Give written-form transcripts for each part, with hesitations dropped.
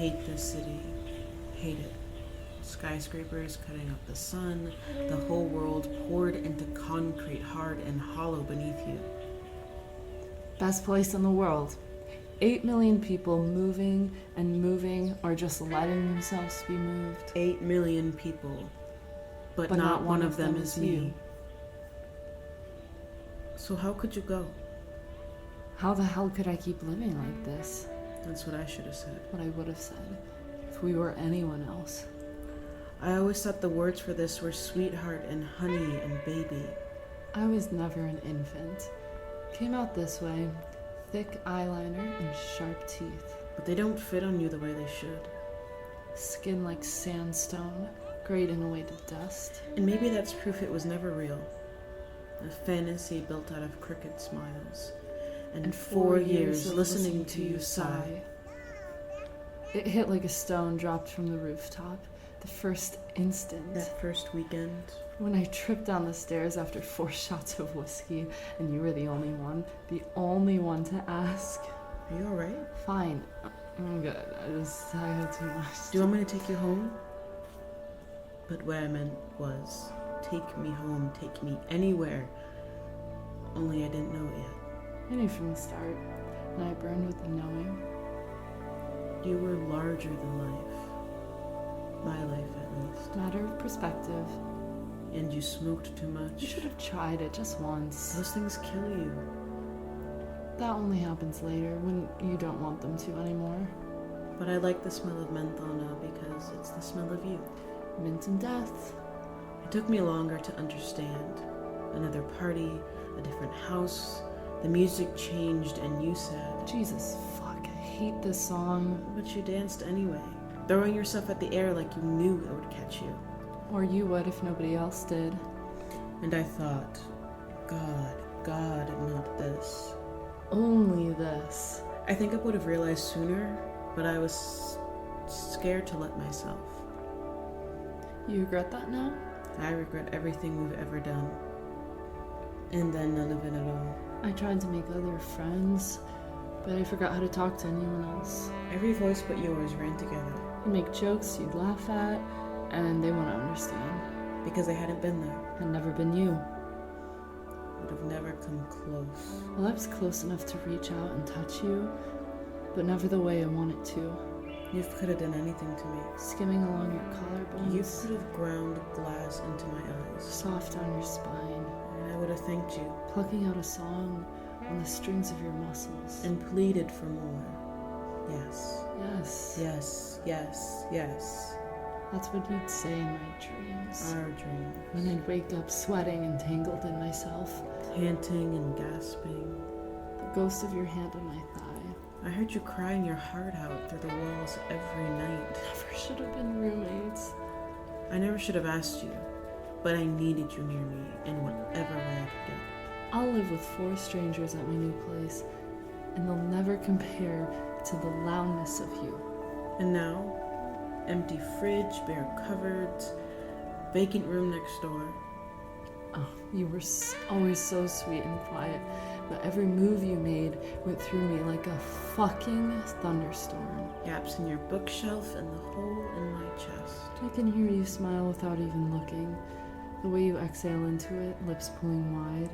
hate this city. Hate it. Skyscrapers cutting up the sun, the whole world poured into concrete, hard and hollow beneath you. Best place in the world. 8 million people moving and moving or just letting themselves be moved. 8 million people, but not one of them is me. So how could you go? How the hell could I keep living like this? That's what I should have said. What I would have said if we were anyone else. I always thought the words for this were sweetheart and honey and baby. I was never an infant. Came out this way, thick eyeliner and sharp teeth. But they don't fit on you the way they should. Skin like sandstone, grating away to dust. And maybe that's proof it was never real. A fantasy built out of crooked smiles. And 4 years listening to you sigh. It hit like a stone dropped from the rooftop. The first instant. That first weekend. When I tripped down the stairs after 4 shots of whiskey, and you were the only one to ask. Are you alright? Fine. I'm good. I had too much. Do you want me to take you home? But what I meant was, take me home, take me anywhere. Only I didn't know it yet. I knew from the start, and I burned with the knowing. You were larger than life. My life, at least. Matter of perspective. And you smoked too much. You should have tried it just once. Those things kill you. That only happens later, when you don't want them to anymore. But I like the smell of menthol now because it's the smell of you. Mint and death. It took me longer to understand. Another party, a different house. The music changed and you said, Jesus fuck, I hate this song. But you danced anyway, throwing yourself at the air like you knew it would catch you. Or you would if nobody else did. And I thought, God, not this. Only this. I think I would have realized sooner, but I was scared to let myself. You regret that now? I regret everything we've ever done. And then none of it at all. I tried to make other friends, but I forgot how to talk to anyone else. Every voice but yours ran together. You'd make jokes you'd laugh at, and they wouldn't understand. Because they hadn't been there. Had never been you. Would have never come close. Well, I was close enough to reach out and touch you, but never the way I wanted to. You could have done anything to me. Skimming along your collarbones. You could have ground glass into my eyes. Soft on your spine. And I would have thanked you. Plucking out a song on the strings of your muscles. And pleaded for more. Yes. Yes. Yes, yes, yes. That's what you'd say in my dreams. Our dreams. When I'd wake up sweating and tangled in myself. Panting and gasping. The ghost of your hand on my thigh. I heard you crying your heart out through the walls every night. Never should have been roommates. I never should have asked you, but I needed you near me in whatever way I could get. I'll live with 4 strangers at my new place, and they'll never compare to the loudness of you. And now, empty fridge, bare cupboards, vacant room next door. Oh, you were always so sweet and quiet, but every move you made went through me like a fucking thunderstorm. Gaps in your bookshelf and the hole in my chest. I can hear you smile without even looking. The way you exhale into it, lips pulling wide.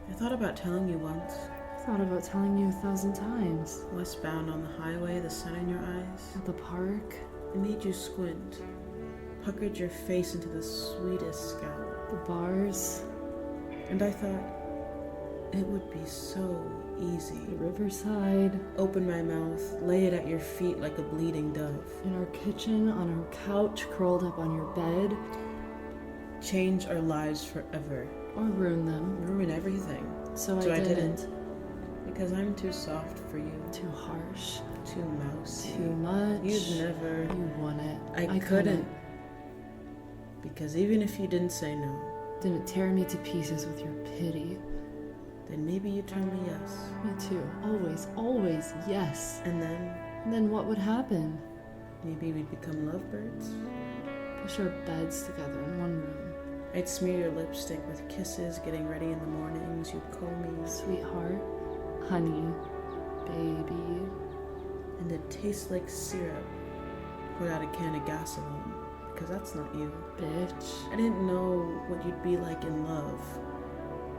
I thought about telling you once. I thought about telling you 1,000 times. Westbound on the highway, the sun in your eyes. At the park. It made you squint. Puckered your face into the sweetest scowl. The bars. And I thought, it would be so easy. The riverside. Open my mouth, lay it at your feet like a bleeding dove. In our kitchen, on our couch, curled up on your bed. Change our lives forever. Or ruin them. Ruin everything. So I didn't. Because I'm too soft for you. Too harsh. Too mousy. Too much. You'd never. You won it. I couldn't. Because even if you didn't say no. Didn't tear me to pieces with your pity. Then maybe you'd tell me yes. Me too. Always, always, yes. And then what would happen? Maybe we'd become lovebirds. Push our beds together in one room. I'd smear your lipstick with kisses, getting ready in the mornings. You'd call me sweetheart, honey, baby. And it'd taste like syrup Put out a can of gasoline, because that's not you. Bitch. I didn't know what you'd be like in love.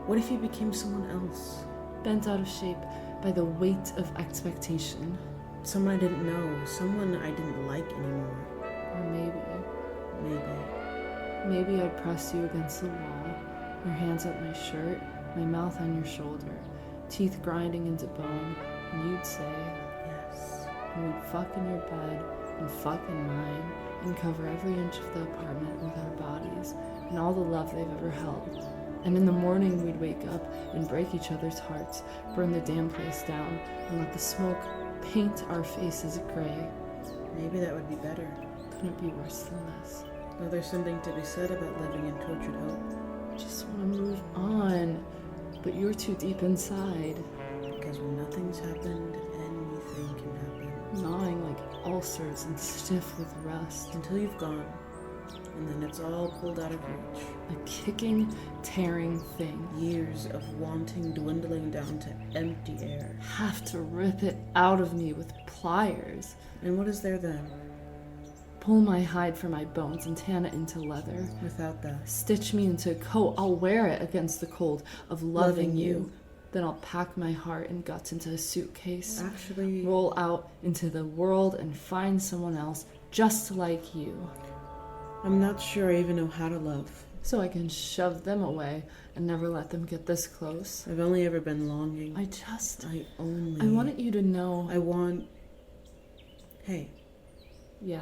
What if you became someone else? Bent out of shape by the weight of expectation. Someone I didn't know, someone I didn't like anymore. Or maybe Maybe. I'd press you against the wall, your hands up my shirt, my mouth on your shoulder, teeth grinding into bone, and you'd say, Yes. and we'd fuck in your bed, and fuck in mine, and cover every inch of the apartment with our bodies, and all the love they've ever held. And in the morning we'd wake up and break each other's hearts, burn the damn place down, and let the smoke paint our faces gray. Maybe that would be better. Couldn't be worse than this. Though there's something to be said about living in tortured hope. Just want to move on, but you're too deep inside, Because when nothing's happened, anything can happen. gnawing like ulcers and stiff with rust. Until you've gone. And then it's all pulled out of reach. A kicking, tearing thing. Years of wanting dwindling down to empty air. Have to rip it out of me with pliers. And what is there then? Pull my hide from my bones and tan it into leather. Without that. Stitch me into a coat. I'll wear it against the cold of loving you. Then I'll pack my heart and guts into a suitcase. Actually, Roll out into the world and find someone else just like you. I'm not sure I even know how to love. So I can shove them away and never let them get this close. I've only ever been longing. I I wanted you to know. I want... Hey, Yeah?